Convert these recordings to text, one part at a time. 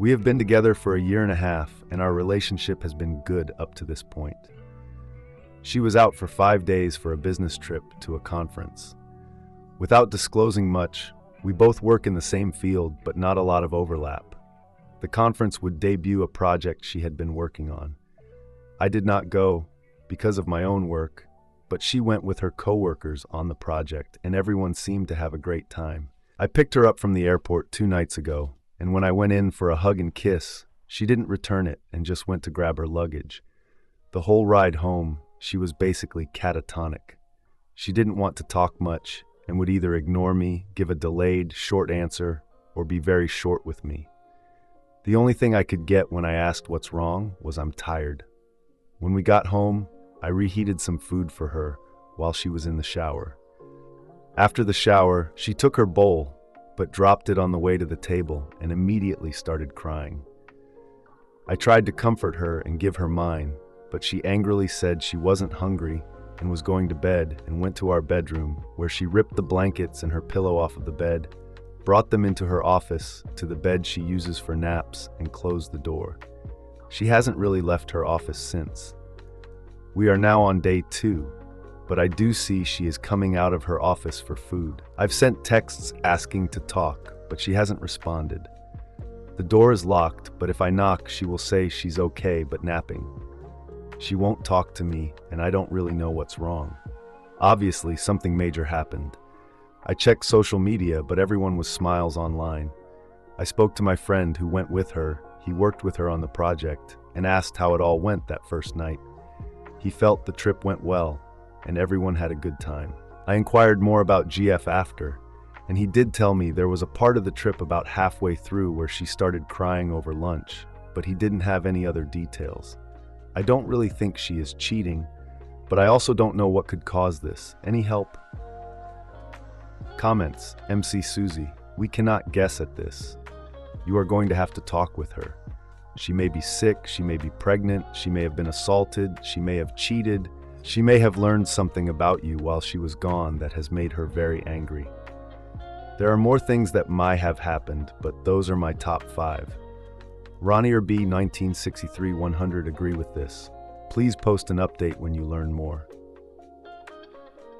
We have been together for a year and a half, and our relationship has been good up to this point. She was out for 5 days for a business trip to a conference. Without disclosing much, we both work in the same field, but not a lot of overlap. The conference would debut a project she had been working on. I did not go because of my own work, but she went with her coworkers on the project, and everyone seemed to have a great time. I picked her up from the airport 2 nights ago, and when I went in for a hug and kiss, she didn't return it and just went to grab her luggage. The whole ride home, she was basically catatonic. She didn't want to talk much and would either ignore me, give a delayed, short answer, or be very short with me. The only thing I could get when I asked what's wrong was I'm tired. When we got home, I reheated some food for her while she was in the shower. After the shower, she took her bowl, but dropped it on the way to the table and immediately started crying. I tried to comfort her and give her mine, but she angrily said she wasn't hungry and was going to bed and went to our bedroom, where she ripped the blankets and her pillow off of the bed, brought them into her office to the bed she uses for naps, and closed the door. She hasn't really left her office since. We are now on day 2, but I do see she is coming out of her office for food. I've sent texts asking to talk, but she hasn't responded. The door is locked, but if I knock, she will say she's okay but napping. She won't talk to me, and I don't really know what's wrong. Obviously, something major happened. I checked social media, but everyone was smiles online. I spoke to my friend who went with her. He worked with her on the project and asked how it all went that first night. He felt the trip went well, and everyone had a good time. I inquired more about GF after, and he did tell me there was a part of the trip about halfway through where she started crying over lunch, but he didn't have any other details. I don't really think she is cheating, but I also don't know what could cause this. Any help? Comments, MC Susie, we cannot guess at this. You are going to have to talk with her. She may be sick, she may be pregnant, she may have been assaulted, she may have cheated, she may have learned something about you while she was gone that has made her very angry. There are more things that might have happened, but those are my top 5. Ronnie or B 1963-100 agree with this. Please post an update when you learn more.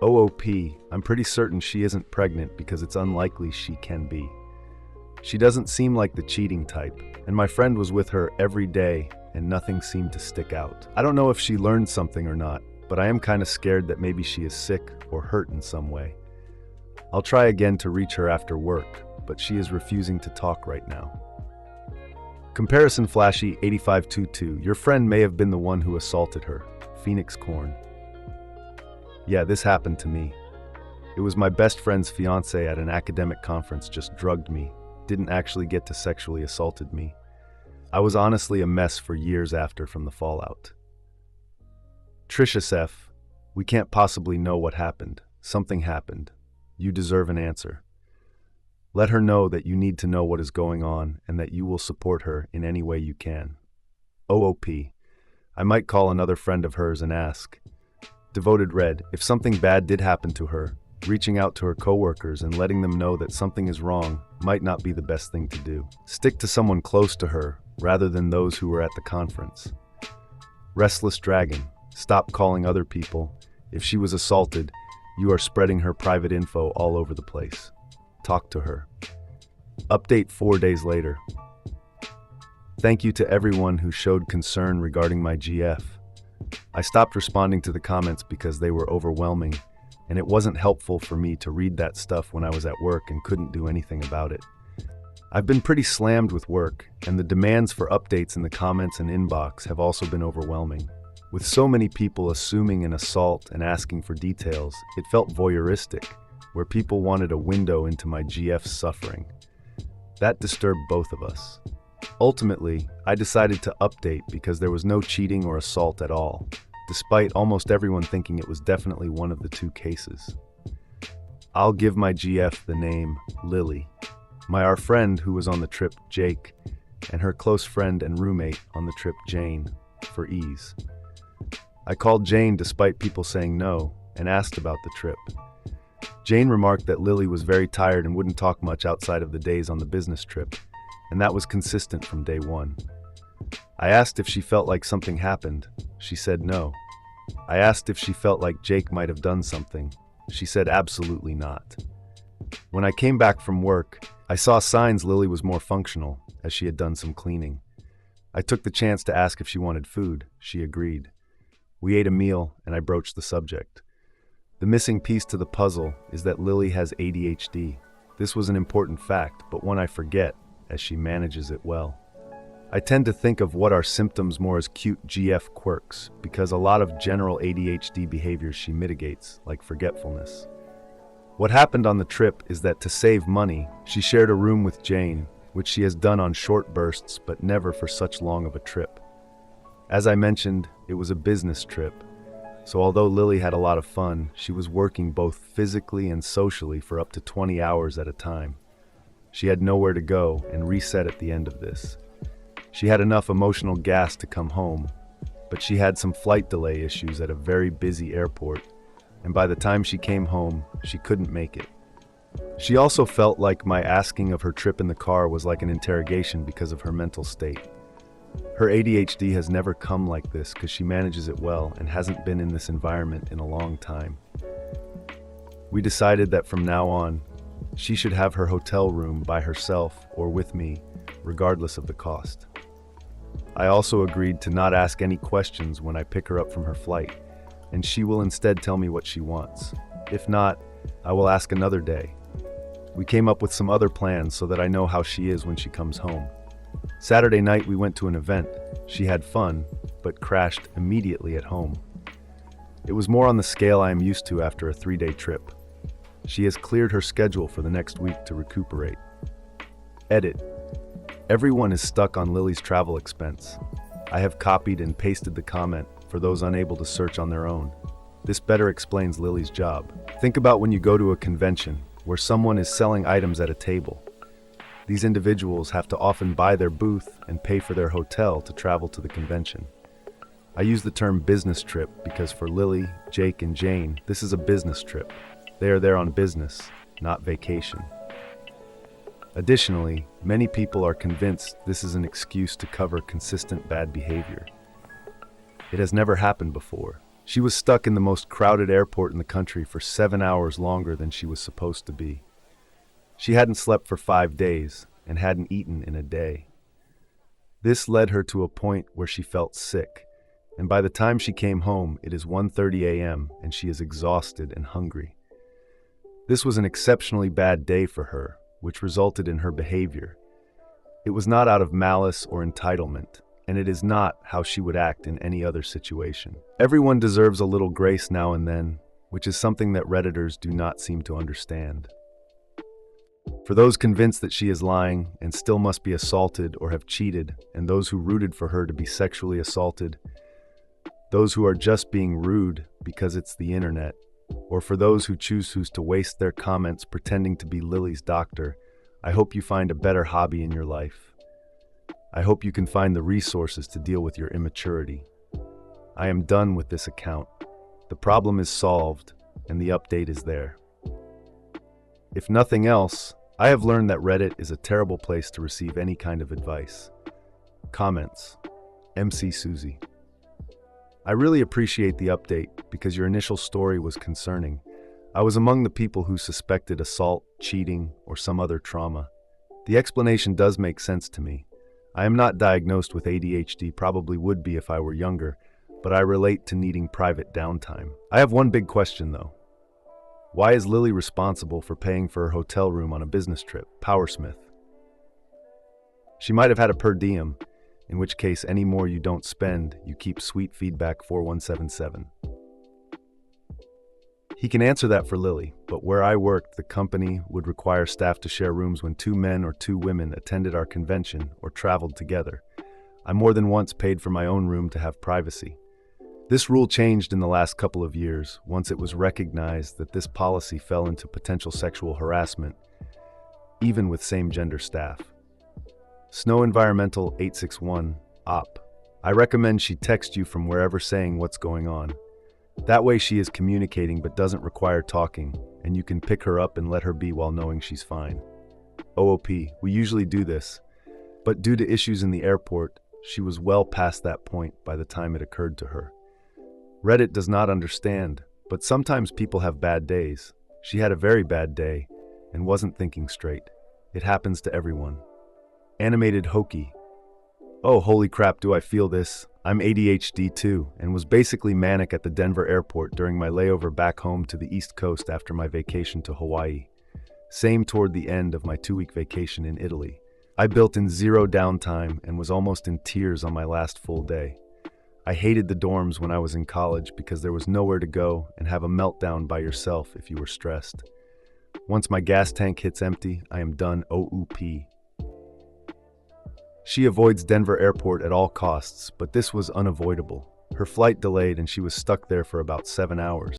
OOP, I'm pretty certain she isn't pregnant because it's unlikely she can be. She doesn't seem like the cheating type, and my friend was with her every day and nothing seemed to stick out. I don't know if she learned something or not, but I am kind of scared that maybe she is sick or hurt in some way. I'll try again to reach her after work, but she is refusing to talk right now. Comparison Flashy 8522, your friend may have been the one who assaulted her. Phoenix Corn. Yeah, this happened to me. It was my best friend's fiance at an academic conference just drugged me, didn't actually get to sexually assaulted me. I was honestly a mess for years after from the fallout. Trisha Sef, we can't possibly know what happened. Something happened. You deserve an answer. Let her know that you need to know what is going on and that you will support her in any way you can. OOP, I might call another friend of hers and ask. Devoted Red, if something bad did happen to her, reaching out to her coworkers and letting them know that something is wrong might not be the best thing to do. Stick to someone close to her rather than those who were at the conference. Restless Dragon, stop calling other people. If she was assaulted, you are spreading her private info all over the place. Talk to her. Update 4 days later. Thank you to everyone who showed concern regarding my GF. I stopped responding to the comments because they were overwhelming, and it wasn't helpful for me to read that stuff when I was at work and couldn't do anything about it. I've been pretty slammed with work, and the demands for updates in the comments and inbox have also been overwhelming. With so many people assuming an assault and asking for details, it felt voyeuristic, where people wanted a window into my GF's suffering. That disturbed both of us. Ultimately, I decided to update because there was no cheating or assault at all, despite almost everyone thinking it was definitely one of the 2 cases. I'll give my GF the name Lily, our friend who was on the trip, Jake, and her close friend and roommate on the trip, Jane, for ease. I called Jane despite people saying no and asked about the trip. Jane remarked that Lily was very tired and wouldn't talk much outside of the days on the business trip, and that was consistent from day one. I asked if she felt like something happened. She said no. I asked if she felt like Jake might have done something. She said absolutely not. When I came back from work, I saw signs Lily was more functional, as she had done some cleaning. I took the chance to ask if she wanted food. She agreed. We ate a meal, and I broached the subject. The missing piece to the puzzle is that Lily has ADHD. This was an important fact, but one I forget, as she manages it well. I tend to think of what are symptoms more as cute GF quirks, because a lot of general ADHD behaviors she mitigates, like forgetfulness. What happened on the trip is that to save money, she shared a room with Jane, which she has done on short bursts but never for such long of a trip. As I mentioned, it was a business trip, so although Lily had a lot of fun, she was working both physically and socially for up to 20 hours at a time. She had nowhere to go and reset at the end of this. She had enough emotional gas to come home, but she had some flight delay issues at a very busy airport, and by the time she came home, she couldn't make it. She also felt like my asking of her trip in the car was like an interrogation because of her mental state. Her ADHD has never come like this because she manages it well and hasn't been in this environment in a long time. We decided that from now on, she should have her hotel room by herself or with me, regardless of the cost. I also agreed to not ask any questions when I pick her up from her flight, and she will instead tell me what she wants. If not, I will ask another day. We came up with some other plans so that I know how she is when she comes home. Saturday night we went to an event. She had fun, but crashed immediately at home. It was more on the scale I am used to after a 3-day trip. She has cleared her schedule for the next week to recuperate. Edit. Everyone is stuck on Lily's travel expense. I have copied and pasted the comment for those unable to search on their own. This better explains Lily's job. Think about when you go to a convention where someone is selling items at a table. These individuals have to often buy their booth and pay for their hotel to travel to the convention. I use the term business trip because for Lily, Jake, and Jane, this is a business trip. They are there on business, not vacation. Additionally, many people are convinced this is an excuse to cover consistent bad behavior. It has never happened before. She was stuck in the most crowded airport in the country for 7 hours longer than she was supposed to be. She hadn't slept for 5 days and hadn't eaten in a day. This led her to a point where she felt sick, and by the time she came home, it is 1:30 a.m. and she is exhausted and hungry. This was an exceptionally bad day for her, which resulted in her behavior. It was not out of malice or entitlement, and it is not how she would act in any other situation. Everyone deserves a little grace now and then, which is something that Redditors do not seem to understand. For those convinced that she is lying and still must be assaulted or have cheated, and those who rooted for her to be sexually assaulted, those who are just being rude because it's the internet, or for those who choose to waste their comments pretending to be Lily's doctor, I hope you find a better hobby in your life. I hope you can find the resources to deal with your immaturity. I am done with this account. The problem is solved, and the update is there. If nothing else, I have learned that Reddit is a terrible place to receive any kind of advice. Comments. MC Susie. I really appreciate the update because your initial story was concerning. I was among the people who suspected assault, cheating, or some other trauma. The explanation does make sense to me. I am not diagnosed with ADHD, probably would be if I were younger, but I relate to needing private downtime. I have one big question though. Why is Lily responsible for paying for her hotel room on a business trip? Powersmith. She might have had a per diem, in which case any more you don't spend, you keep. Sweet feedback 4177. He can answer that for Lily, but where I worked, the company would require staff to share rooms when 2 men or 2 women attended our convention or traveled together. I more than once paid for my own room to have privacy. This rule changed in the last couple of years, once it was recognized that this policy fell into potential sexual harassment, even with same-gender staff. Snow Environmental 861, OP. I recommend she text you from wherever saying what's going on. That way she is communicating but doesn't require talking, and you can pick her up and let her be while knowing she's fine. OOP, we usually do this. But due to issues in the airport, she was well past that point by the time it occurred to her. Reddit does not understand, but sometimes people have bad days. She had a very bad day and wasn't thinking straight. It happens to everyone. Animated Hokey. Oh, holy crap, do I feel this? I'm ADHD too, and was basically manic at the Denver airport during my layover back home to the East Coast after my vacation to Hawaii. Same toward the end of my 2-week vacation in Italy. I built in zero downtime and was almost in tears on my last full day. I hated the dorms when I was in college because there was nowhere to go and have a meltdown by yourself if you were stressed. Once my gas tank hits empty, I am done OOP. She avoids Denver airport at all costs, but this was unavoidable. Her flight delayed and she was stuck there for about 7 hours.